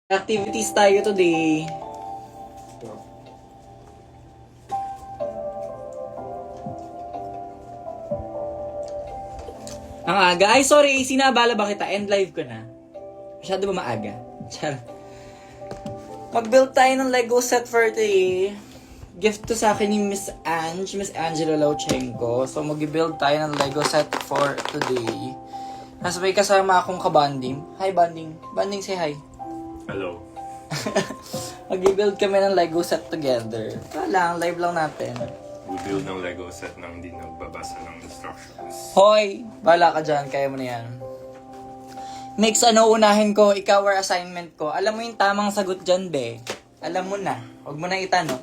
Activities tayo today. Ang aga. Ay, sorry. Sinabala ba kita? End live ko na. Masyado ba maaga? Charot. Mag-build tayo ng Lego set for today. Gift to sa akin ni Miss Angela Lauchenko. So, mag-build tayo ng Lego set for today. Nasa may kasama akong kabanding. Hi, banding. Banding, say hi. Hello. Mag-build kami ng Lego set together. Wala lang, live lang natin. Build ng Lego set nang hindi nagbabasa ng instructions. Hoy! Bala ka dyan, kaya mo na yan. Mix, ano unahin ko? Ikaw or assignment ko? Alam mo yung tamang sagot dyan, be. Alam mo na. Huwag mo na itanong.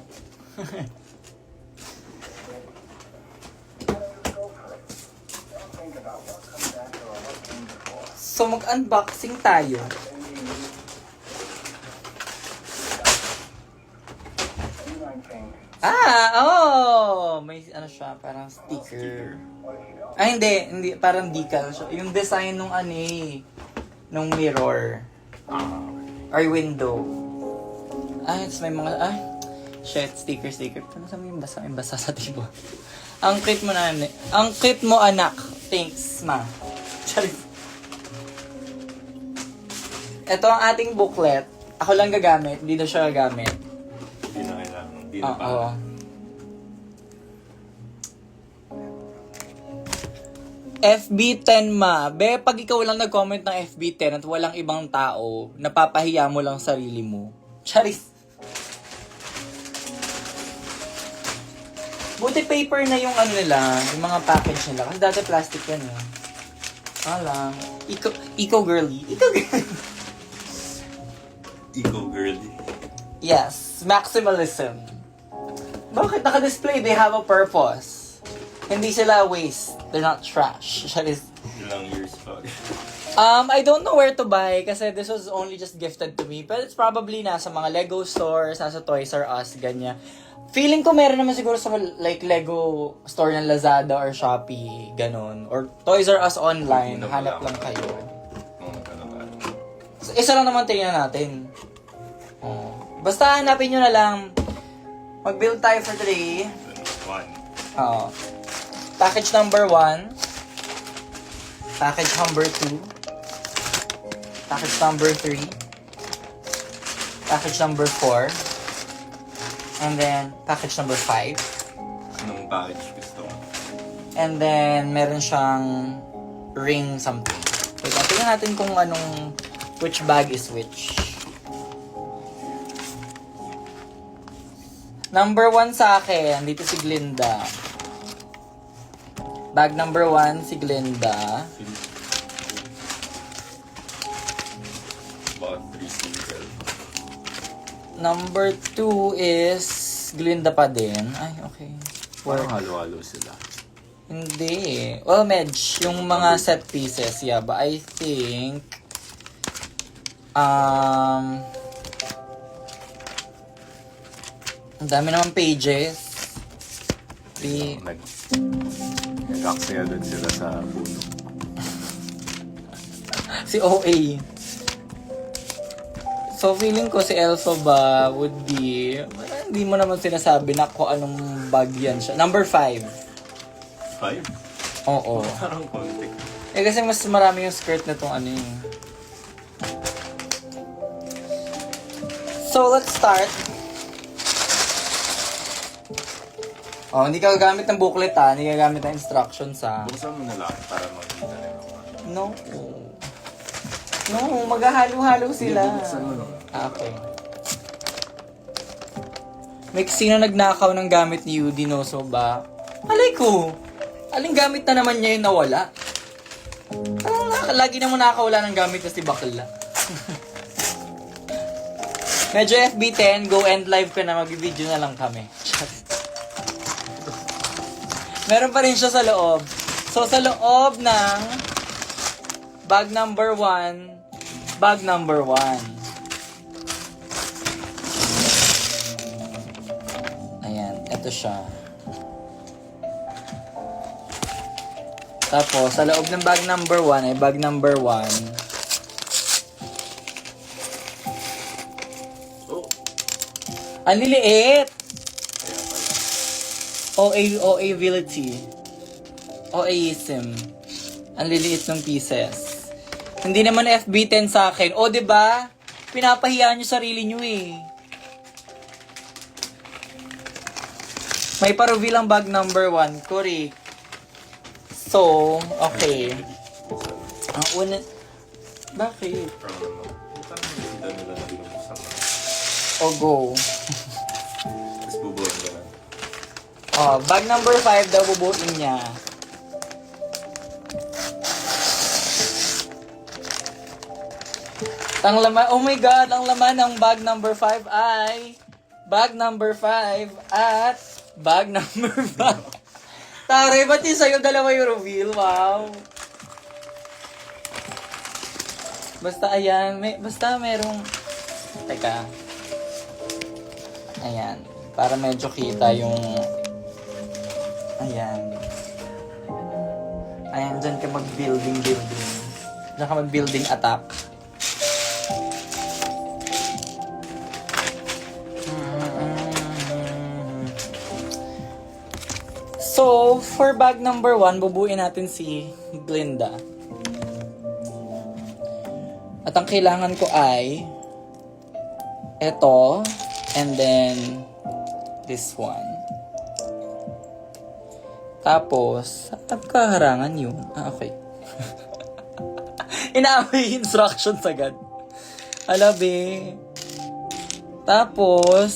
So, mag-unboxing tayo. May ano siya, parang sticker. Ay, hindi, parang decal siya. Yung design nung nung mirror. Or window. It's may mga, shit, sticker. Ano sa may basa sa tibo. Ang cute mo ang cute mo, anak. Thanks, ma. Charis. Ito ang ating booklet. Ako lang gagamit, hindi na siya gagamit. Hindi na kailangan. Hindi na pa. Oo. FB10 ma. Be, pag ikaw lang nag-comment ng FB10 at walang ibang tao, napapahiya mo lang sarili mo. Charis. Buti paper na yung nila, yung mga package nila. Kasi dati plastic yan eh. Alam. Eco-girly. Eco-girly. Yes. Maximalism. Bakit naka-display? They have a purpose. Hindi sila waste. They're not trash. Ilang years pa. I don't know where to buy kasi this was only just gifted to me. But it's probably nasa mga Lego stores, nasa Toys R Us, ganyan. Feeling ko meron naman siguro sa like Lego store ng Lazada or Shopee, ganun. Or Toys R Us online, hanap lang kayo. So, isa lang naman tingnan natin. Basta hanapin nyo na lang. Mag-build tayo for today. Package number 1. Package number 2. Package number 3. Package number 4. And then, package number 5. Anong package gusto mo? And then, meron siyang ring something. Wait, tingnan natin kung which bag is which. Number 1 sa akin, dito si Glinda. Bag number 1, si Glinda. About 3 single. Number 2 is Glinda pa din. Ay, okay. Parang halo-halo sila. Hindi. Well, medj. Yung mga set pieces, yeah. But I think... ang dami naman pages. Nag-aksaya dun sila sa puno. Si OA. So, feeling ko si Elsa ba would be... Hindi mo naman sinasabi na kung anong bag yan siya. Number 5. 5? Oo. Parang konti. Kasi mas marami yung skirt na itong So, let's start. Hindi ka gagamit ng booklet hindi ka gagamit ng instructions Buksan mo na lang para makita nila. No. Maghahalo-halo sila. Buksan mo lang. Okay. May sino nagnakaw ng gamit ni Yudi Noso ba? Alay ko! Aling gamit na naman niya yung nawala? Lagi naman nakakawala ng gamit na si Bakla. Medyo FB10, go end live ka na, mag-video na lang kami. Meron pa rin siya sa loob. So, sa loob ng bag number 1, bag number 1. Ayan, ito siya. Tapos, sa loob ng bag number 1 ay bag number 1. Ang liliit! Kaya pala. OA-ability. OAism. Ang liliit ng pieces. Hindi naman FB10 sa akin. O, diba? Pinapahiya nyo sarili nyo eh. May pa-reveal ang bag number 1. Correct. So, okay. Ang una... Bakit? Parang hindi nila nabulong sa O, go. Tapos bubuhin ka na. Oh, bag number 5 daw bubuin niya. Ang laman, oh my god, ang laman ng bag number 5 ay bag number 5 at bag number 5. Taray, ba't yung sa'yo dalawa yung reveal? Wow. Basta ayan, basta merong... Teka. Ayan. Para medyo kita yung... Ayan. Ayan, dyan ka mag-building. Dyan ka mag-building attack. So, for bag number 1, bubuin natin si Glinda. At ang kailangan ko ay ito, and then this one. Tapos, nagkaharangan yun. Okay. Inaaway instructions agad. Alabi. Tapos,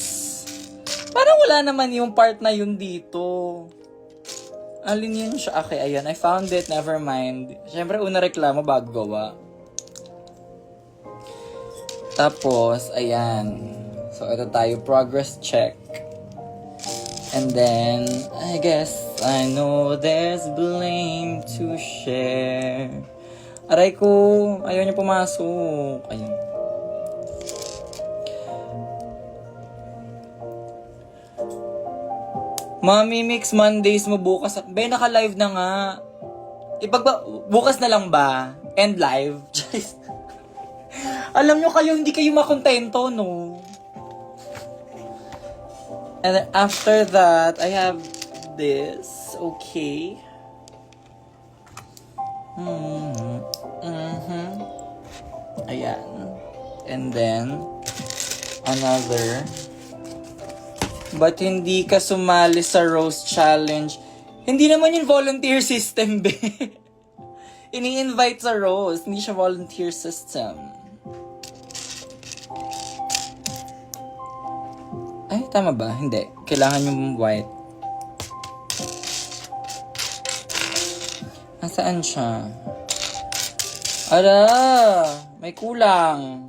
parang wala naman yung part na yun dito. Alin yun siya? Okay, ayan. I found it. Never mind. Siyempre, una reklamo bago gawa. Tapos, ayan. So, ito tayo. Progress check. And then, I guess, I know there's blame to share. Aray ko. Ayaw niya pumasok. Ayan. Mami Mix Mondays mo bukas. Be, naka-live na nga. Bukas na lang ba? End live? Alam nyo kayo, hindi kayo makontento, no? And then after that, I have this. Okay. Ayan. And then, another. Ba't hindi ka sumali sa roast challenge? Hindi naman yung volunteer system, be. Ini-invite sa roast. Hindi siya volunteer system. Ay, tama ba? Hindi. Kailangan yung white. Nasaan siya? Ala! May kulang.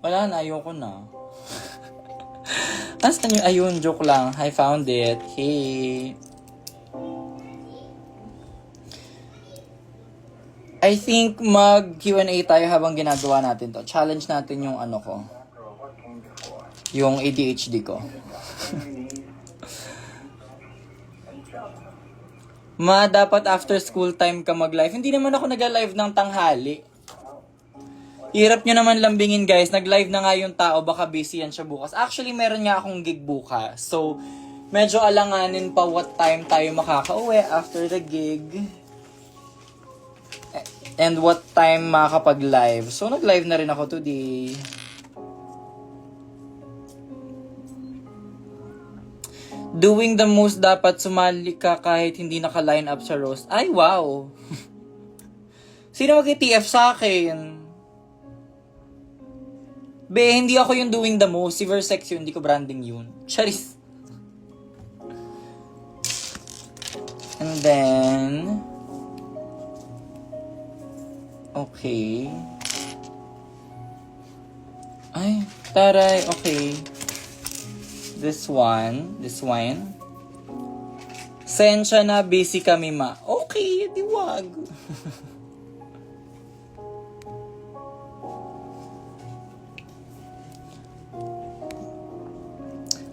Wala na. Ayoko na. Nasaan yung ayun? Joke lang. I found it. Hey. I think mag-Q&A tayo habang ginagawa natin to. Challenge natin yung ano ko. Yung ADHD ko. Dapat after school time ka mag-live. Hindi naman ako nag-live ng tanghali. Hirap nyo naman lambingin, guys. Nag-live na nga yung tao. Baka busy yan siya bukas. Actually, meron nga akong gig bukas. So, medyo alanganin pa what time tayo makaka-uwi after the gig. And what time makakapag-live. So, nag-live na rin ako today. Doing the most, dapat sumali ka kahit hindi naka-line up sa roast. Ay, wow! Sino mag-TF sa akin? Be, hindi ako yung doing the most. Si Versex yun, hindi ko branding yun. Charis. And then... Okay. Ay, taray. Okay. This one. Sensya na, busy kami, ma. Okay, di wag.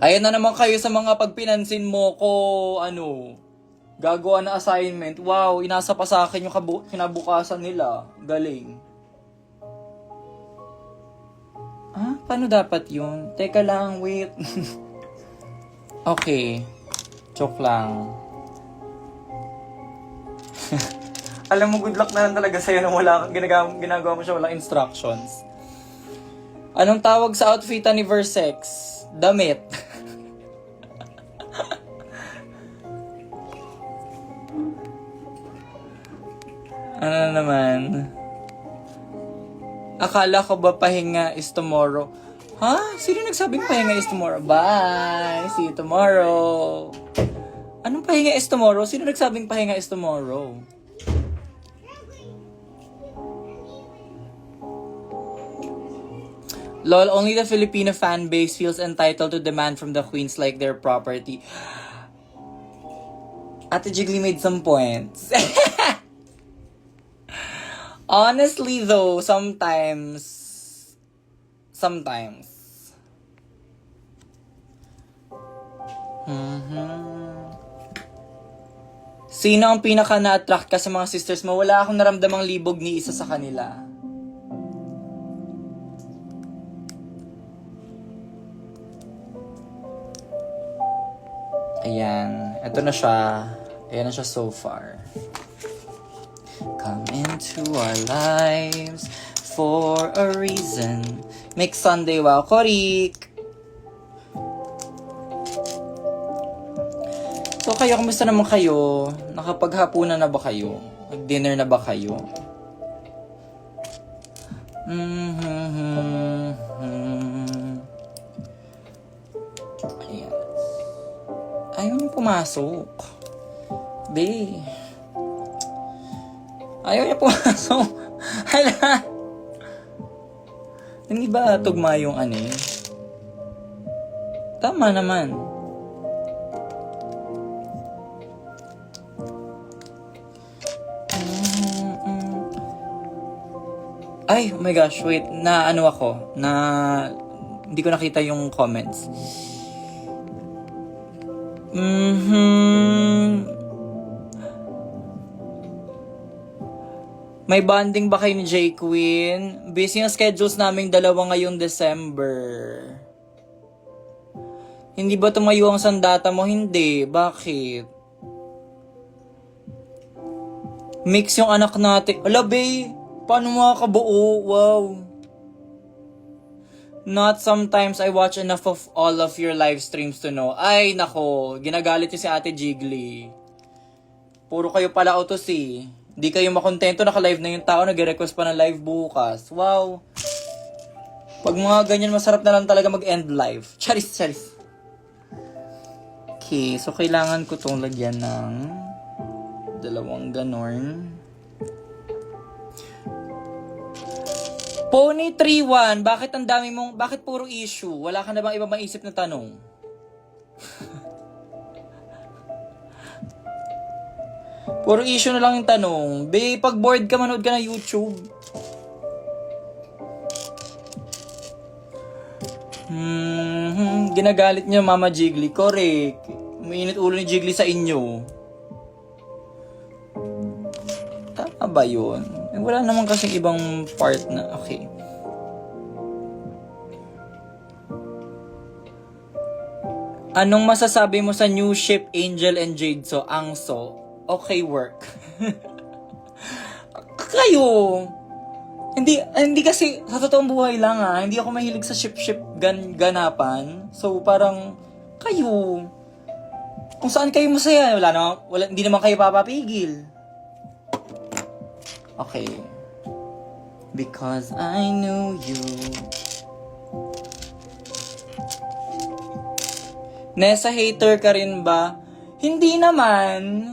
Ayan na naman kayo sa mga pagpinansin mo ko, gagawa na assignment. Wow, inasa pa sa akin yung kinabukasan nila. Galing. Paano dapat yun? Teka lang, wait. Okay. Joke lang. Alam mo, good luck na lang talaga sa'yo nung wala kang ginagawa mo siya, walang instructions. Anong tawag sa outfitan ni Versex? Damit. Ano naman? Akala ko ba pahinga is tomorrow? Ha? Sino nagsabing pahinga is tomorrow? Bye! See you tomorrow! Anong pahinga is tomorrow? Sino nagsabing pahinga is tomorrow? Lol, only the Filipino fan base feels entitled to demand from the queens like their property. Ate Jiggly made some points. Honestly though, sometimes. Sino ang pinaka na-attract ka sa mga sisters mo? Wala akong naramdamang libog ni isa sa kanila. Ayan. Ito na siya. Ayan na siya so far. Come into our lives for a reason. Make Sunday wow, Korik! So kayo, kumusta naman kayo? Nakapaghapunan na ba kayo? Nag-dinner na ba kayo? Ayan. Ayaw niyo pumasok. Be. Ayaw niya pumasok. Hala. Hindi ba tugma yung ano eh? Tama naman. Ay, oh my gosh, wait. Na ano ako? Na hindi ko nakita yung comments. May bonding ba kayo ni J. Queen? Busy ang schedules naming dalawa ngayong December. Hindi ba tumayo ang sandata mo? Hindi. Bakit? Mix yung anak natin. Ala, bae. Paano makakabuo? Wow. Not sometimes I watch enough of all of your live streams to know. Ay, nako. Ginagalit yung si Ate Jiggly. Puro kayo pala utos eh. Di kayo makontento, naka-live na yung tao, nag-request pa ng live bukas. Wow. Pag mga ganyan, masarap na lang talaga mag-end live. Charis. Okay, so kailangan ko tong lagyan ng dalawang ganon. Pony 31, bakit ang dami mong, bakit puro issue? Wala ka na bang iba maisip na tanong? Puro issue na lang yung tanong. Be, pag bored ka, manood ka na YouTube. Ginagalit niya Mama Jiggly. Correct. Mainit ulo ni Jiggly sa inyo. Tama ba yun? Wala naman kasing ibang part na, okay. Anong masasabi mo sa new ship Angel and Jade? So, Angso. Okay, work. Kayo. Hindi kasi, sa totoong buhay lang hindi ako mahilig sa ship ganapan. So, parang, kayo. Kung saan kayo masaya, hindi naman kayo papapigil. Okay. Because I knew you. Nessa, hater ka rin ba? Hindi naman.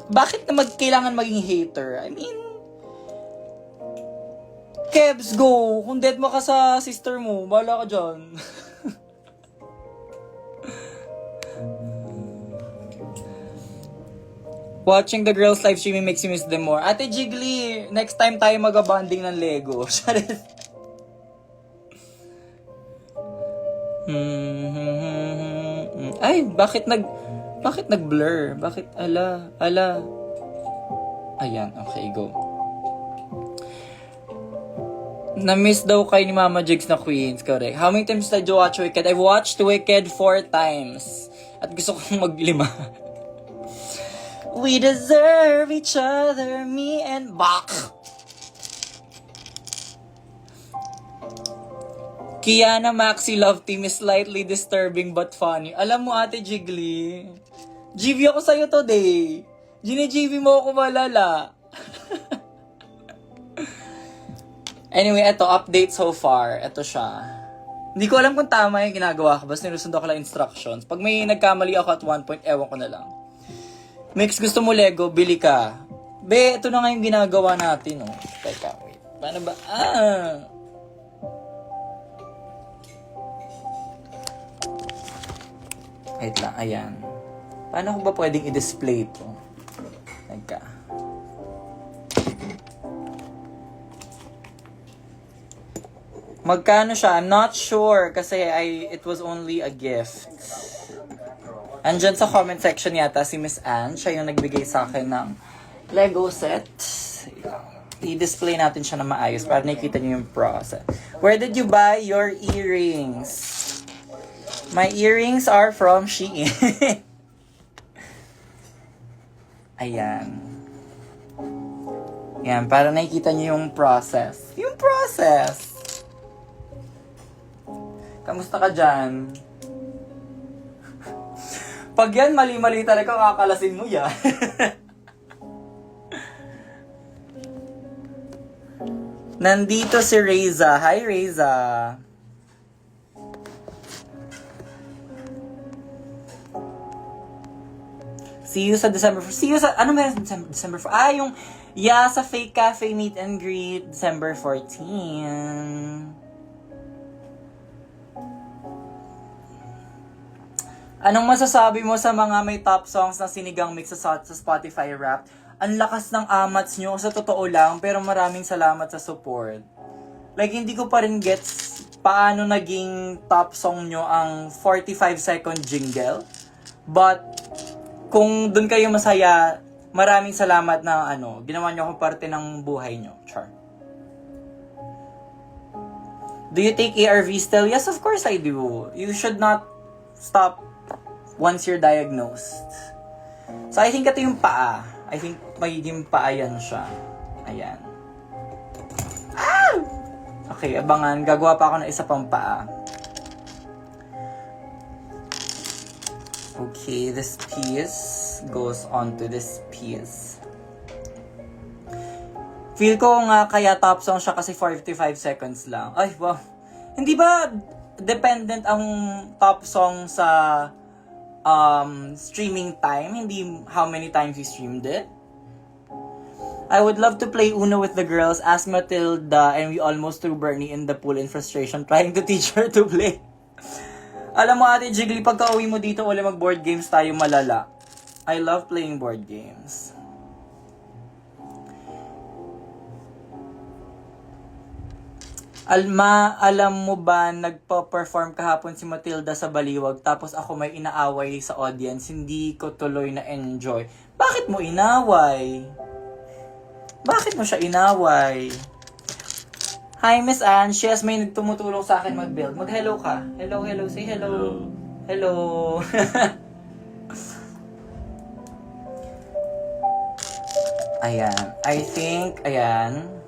Bakit na kailangan maging hater? I mean, Kebs, go! Kung dead mo ka sa sister mo, bahala ka dyan. Watching the girls live streaming makes you miss them more. Ate Jiggly, next time tayo mag-bonding ng Lego. Ay, bakit nag-blur? Bakit ala? Ayan, okay, go. Na-miss daw kay ni Mama Jigs na Queens, correct. How many times did you watch Wicked? I've watched Wicked 4 times. At gusto kong mag-5. We deserve each other, me and Bak. Kiana Maxi Love Team is slightly disturbing but funny. Alam mo, Ate Jiggly, GV ako sa'yo today. Gini-GV mo ako malala. Anyway, eto, update so far. Eto siya. Hindi ko alam kung tama yung ginagawa ko. Basta nilusundo ko lang instructions. Pag may nagkamali ako at one point, ewan ko na lang. Mix, gusto mo Lego? Bili ka. Be, ito na nga yung ginagawa natin, oh. Teka, wait. Paano ba? Wait lang, ayan. Paano ko ba pwedeng i-display ito? Teka. Magkano siya? I'm not sure kasi it was only a gift. Andyan sa comment section yata si Miss Anne. Siya yung nagbigay sa akin ng Lego set. I-display natin siya na maayos para nakikita niyo yung process. Where did you buy your earrings? My earrings are from Shein. Ayan. Ayan, para nakikita niyo yung process. Yung process! Kamusta ka dyan? Pag yan, mali-mali talaga kakalasin mo yan. Nandito si Reza. Hi, Reza. See you sa December 4. See you sa... Ano meron sa December 4? Yung... Yeah, sa Fake Cafe Meet and Greet. December 14. Anong masasabi mo sa mga may top songs na sinigang mix sa Spotify Wrapped? Ang lakas ng amats nyo, sa totoo lang, pero maraming salamat sa support. Like, hindi ko pa rin gets paano naging top song nyo ang 45-second jingle. But, kung dun kayo masaya, maraming salamat na ginawa nyo akong parte ng buhay nyo. Char. Do you take ARV still? Yes, of course I do. You should not stop once you're diagnosed. So, I think ito yung paa. I think magiging paa yan siya. Ayan. Ah! Okay, abangan. Gagawa pa ako ng isa pang paa. Okay, this piece goes onto this piece. Feel ko nga kaya top song siya kasi 45 seconds lang. Ay, wow. Hindi ba dependent ang top song sa streaming time, hindi how many times you streamed it? I would love to play Uno with the girls, ask Matilda, and we almost threw Bernie in the pool in frustration trying to teach her to play. Alam mo, Ate Jiggly, pagka uwi mo dito, ulit mag-board games tayo malala. I love playing board games. Alma, alam mo ba, nagpa-perform kahapon si Matilda sa Baliwag, tapos ako may inaaway sa audience, hindi ko tuloy na enjoy. Bakit mo inaway? Bakit mo siya inaway? Hi, Miss Anne. Yes, may nagtumutulong sa akin mag-build. Mag-hello ka. Hello, hello. Say hello. Hello. Ayan. I think, ayan.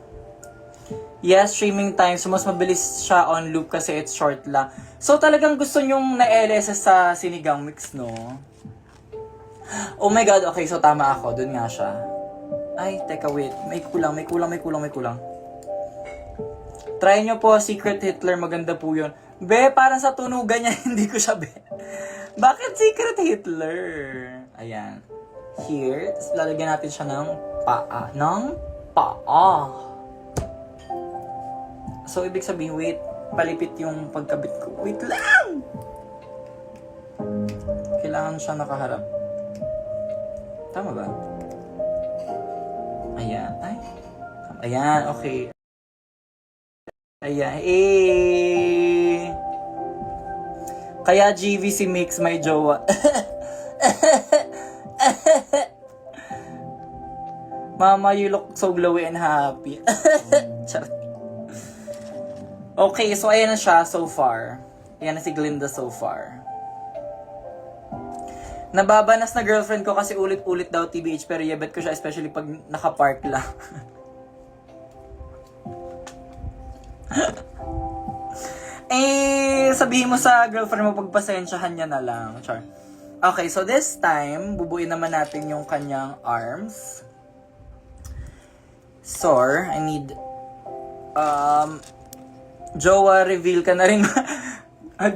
Yes, streaming time. So, mas mabilis siya on loop kasi it's short lang. So, talagang gusto nyong na-LSS sa sinigang mix, no? Oh my God. Okay, so tama ako. Dun nga siya. Ay, teka, wait. May kulang. Try nyo po, Secret Hitler. Maganda po yun. Be, parang sa tunugan niya, hindi ko siya be. Bakit Secret Hitler? Ayan. Here. Tapos lalagyan natin siya ng paa. So, ibig sabihin, wait, palipit yung pagkabit ko. Wait lang! Kailangan siya nakaharap. Tama ba? Ayan. Ay. Ayan, okay. Ayan. Eh. Kaya GV si Mix may jowa. Mama, you look so glowy and happy. Charot. Okay, so ayan na siya so far. Ayan na si Glinda so far. Nababanas na girlfriend ko kasi ulit-ulit daw TBH pero yabet ko siya especially pag nakapark lang. Eh, sabihin mo sa girlfriend mo pagpasensyahan niya na lang. Char. Okay, so this time, bubuin naman natin yung kanyang arms. Sir, I need... Jowa, reveal ka na rin.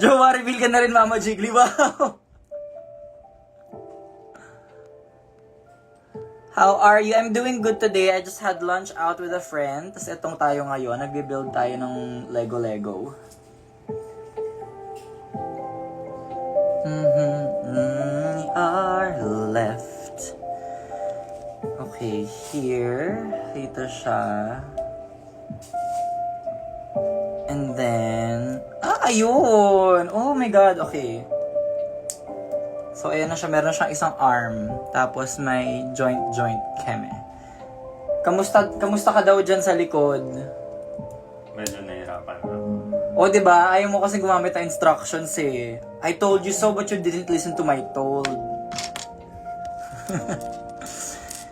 Jowa, reveal ka na rin, Mama Jiggly. Wow! How are you? I'm doing good today. I just had lunch out with a friend. Tapos etong tayo ngayon. Nagbe-build tayo ng Lego. We are left. Okay, here. Dito siya. And then... ayun! Oh my God, okay. So, ayan na siya. Meron siyang isang arm. Tapos, may joint keme. Kamusta ka daw dyan sa likod? Medyo nahihirapan na. O, diba? Ayaw mo kasi gumamit ng instructions eh. I told you so, but you didn't listen to my told.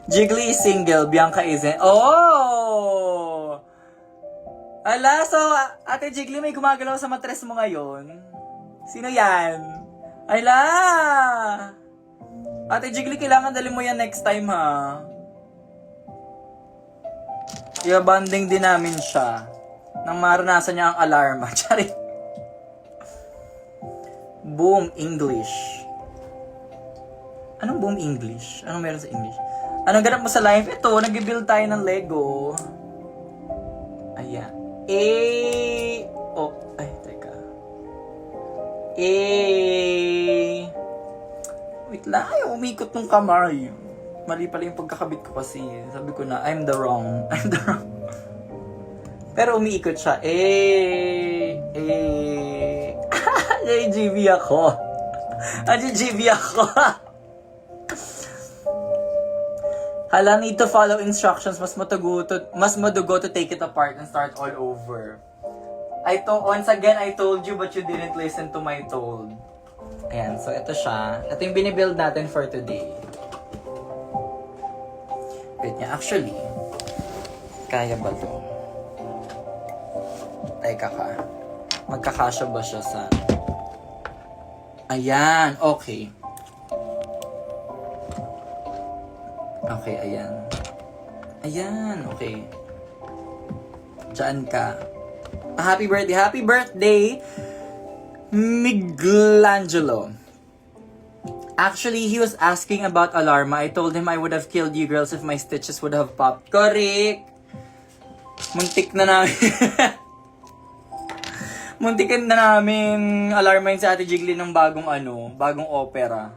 Jiggly is single. Bianca isn't. Oh! Ala, so, Ate Jiggly, may gumagalaw sa matres mo ngayon. Sino yan? Ayla! Ate Jiggly, kailangan dalhin mo yan next time, ha? I-banding din namin siya. Nang maranasan niya ang alarma. Charit. Boom English. Anong boom English? Anong meron sa English? Anong ganap mo sa life? Ito, nag-build tayo ng Lego. Ayan. Wait lang, ayaw umikot ng kamay. Mali pala yung pagkakabit ko kasi. Sabi ko na, I'm the wrong. Pero umiikot siya. JGB ako. JGB ako. Hala, need to follow instructions. Mas madugo to take it apart and start all over. Once again, I told you but you didn't listen to my told. Ayan, so ito siya. Ito yung binibuild natin for today. Wait niya, actually, kaya ba to? Teka ka. Magkakasya ba siya sa... Ayan, okay. Okay, ayan. Ayan, okay. Diyan ka. Happy birthday, Miguelangelo. Actually, he was asking about alarma. I told him I would have killed you girls if my stitches would have popped. Correct! Muntik na namin. Muntikin na namin alarma yun sa Ate Jiggly ng bagong opera.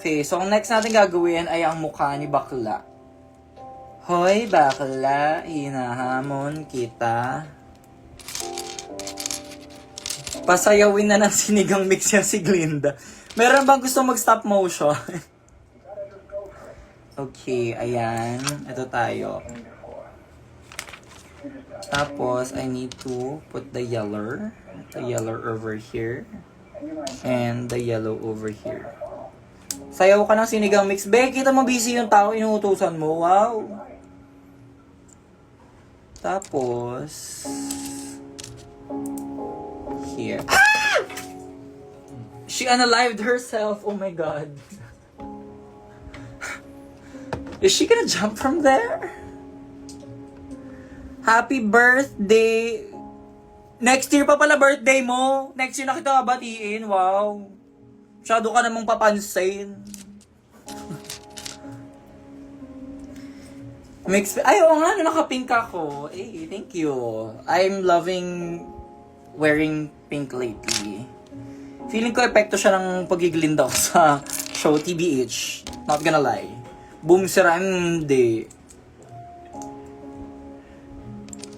Okay, so ang next natin gagawin ay ang mukha ni bakla. Hoy, bakla, hinahamon kita. Pasayawin na ng sinigang mix yan si Glinda. Meron bang gusto mag-stop motion? Okay, ayan. Ito tayo. Tapos, I need to put the yellow over here. And the yellow over here. Sayaw ka ng sinigang mix. Be, kita mo busy yung tao, inuutusan mo. Wow! Tapos, here. Ah! She unalived herself. Oh my God. Is she gonna jump from there? Happy birthday. Next year pa pala birthday mo. Next year na kita batiin. Wow. Masyado ka namang papansin. Ay, oo nga, nakapink ako. Hey, thank you. I'm loving wearing pink lately. Feeling ko epekto siya ng pagiglinda ko sa show TBH. Not gonna lie. Boom, sira. Hindi.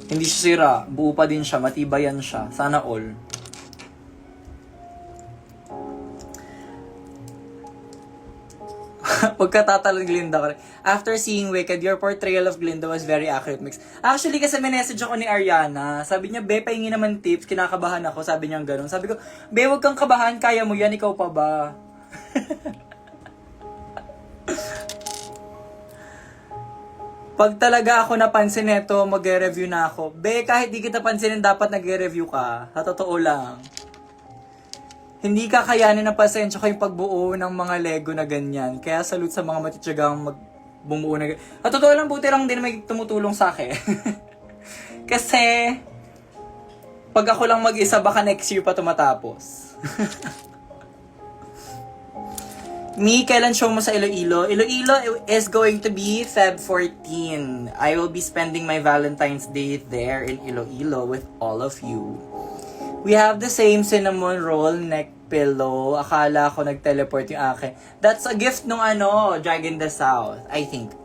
Hindi siya sira. Buo pa din siya. Matibayan siya. Sana all. Pagkatatalon Glinda ko rin. After seeing Wicked, your portrayal of Glinda was very accurate mix. Actually, kasi may message ako ni Ariana. Sabi niya, Be, pahingi naman tips. Kinakabahan ako. Sabi niya gano'n. Sabi ko, Be, wag kang kabahan. Kaya mo yan. Ikaw pa ba? Pag talaga ako napansin nito, mag-review na ako. Be, kahit di kita pansinin, dapat nag-review ka. Sa totoo lang. Hindi kakayanin ng pasensya ko yung pagbuo ng mga Lego na ganyan. Kaya salute sa mga matityagang bumuo na ganyan. At totoo lang, buti lang din may tumutulong sa akin. Kasi, pag ako lang mag-isa, baka next year pa tumatapos. Me, kailan show mo sa Iloilo? Iloilo is going to be Feb 14. I will be spending my Valentine's Day there in Iloilo with all of you. We have the same cinnamon roll neck pillow. Akala ko nag-teleport yung akin. That's a gift nung Dragon the South, I think.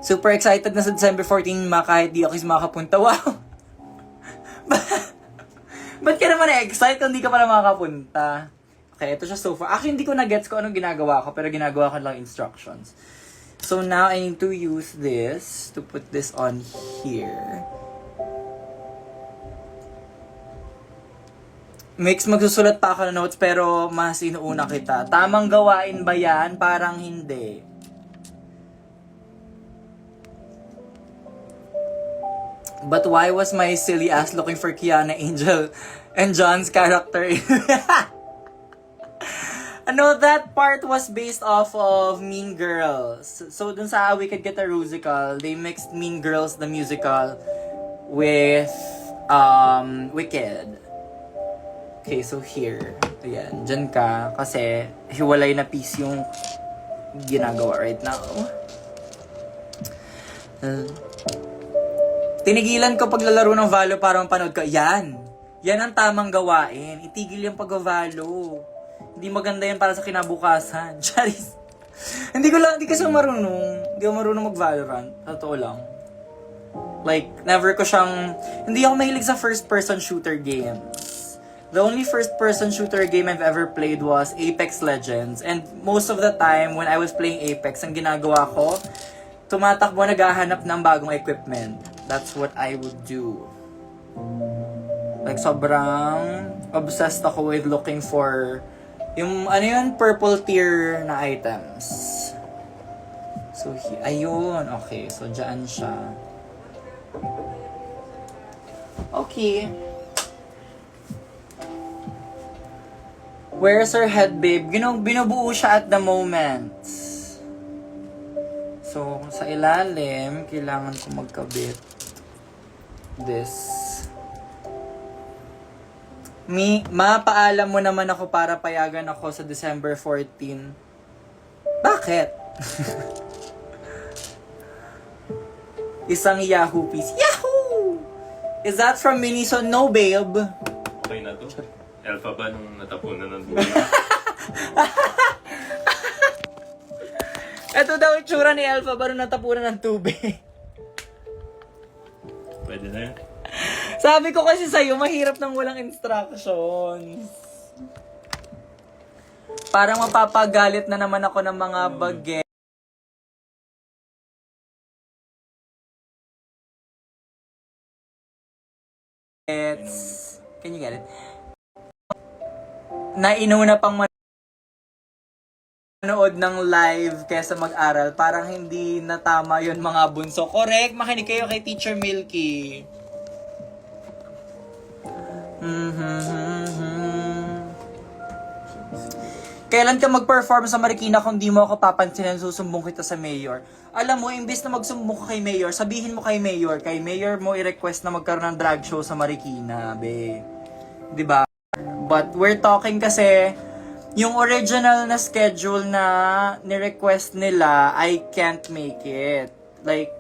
Super excited na sa December 14, kahit di ako makapunta. Wow! Ba't ka naman na-excite kung di ka pala makapunta? Okay, ito siya so far. Actually, hindi ko na-gets ko anong ginagawa ko, pero ginagawa ko lang instructions. So now, I need to use this to put this on here. Magsusulat pa ako ng notes pero mas inuuna kita. Tamang gawain ba yan? Parang hindi. But why was my silly ass looking for Kiana, Angel, and John's character? That part was based off of Mean Girls. So dun sa Wicked Get a Rusical, they mixed Mean Girls, the musical, with Wicked. Okay, so here. Ayan, dyan ka. Kasi, hiwalay na piece yung ginagawa right now. Tinigilan ko paglalaro ng Valo para mapanood ko. Yan! Yan ang tamang gawain. Itigil yung pag-Valo. Hindi maganda yan para sa kinabukasan. Charis. Hindi kasi marunong. Hindi ako marunong mag-Valorant. Totoo lang. Like, never ko siyang... Hindi ako mahilig sa first-person shooter games. The only first-person shooter game I've ever played was Apex Legends. And most of the time, when I was playing Apex, ang ginagawa ko, tumatakbo, naghahanap ng bagong equipment. That's what I would do. Like, sobrang obsessed ako with looking for yung, purple tier na items. So, ayun. Okay, so dyan siya. Okay. Where's her head, babe? Binubuo siya at the moment. So, sa ilalim, kailangan ko magkabit this. Mapaalam mo naman ako para payagan ako sa December 14. Bakit? Isang Yahoo piece. Yahoo! Is that from Miniso? No, babe. Okay na to. Alpha ba nung natapunan ng buhay? Ito daw yung tsura ni Alpha ba nung natapunan ng tubig? Pwede na yan. Sabi ko kasi sa'yo, mahirap nang walang instructions. Parang mapapagalit na naman ako ng mga bagets. Can you get it? Na inuna pang manood ng live kesa mag-aral. Parang hindi na tama yun, mga bunso. Correct, makinig kayo kay Teacher Milky. Kailan ka mag-perform sa Marikina kung di mo ako papansinin, susumbong kita sa mayor? Alam mo, imbis na magsumbong ka kay mayor, sabihin mo kay mayor mo i-request na magkaroon ng drag show sa Marikina, be. Diba? But we're talking kasi, yung original na schedule na ni-request nila, I can't make it. Like,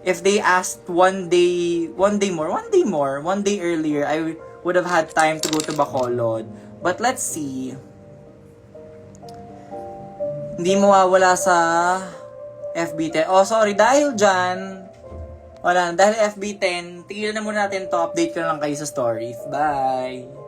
if they asked one day earlier, I would have had time to go to Bacolod. But let's see. Hindi mawawala sa FB10. Oh, sorry, dahil dyan, dahil FB10, tigilan na muna natin to, update ko na lang kayo sa stories. Bye!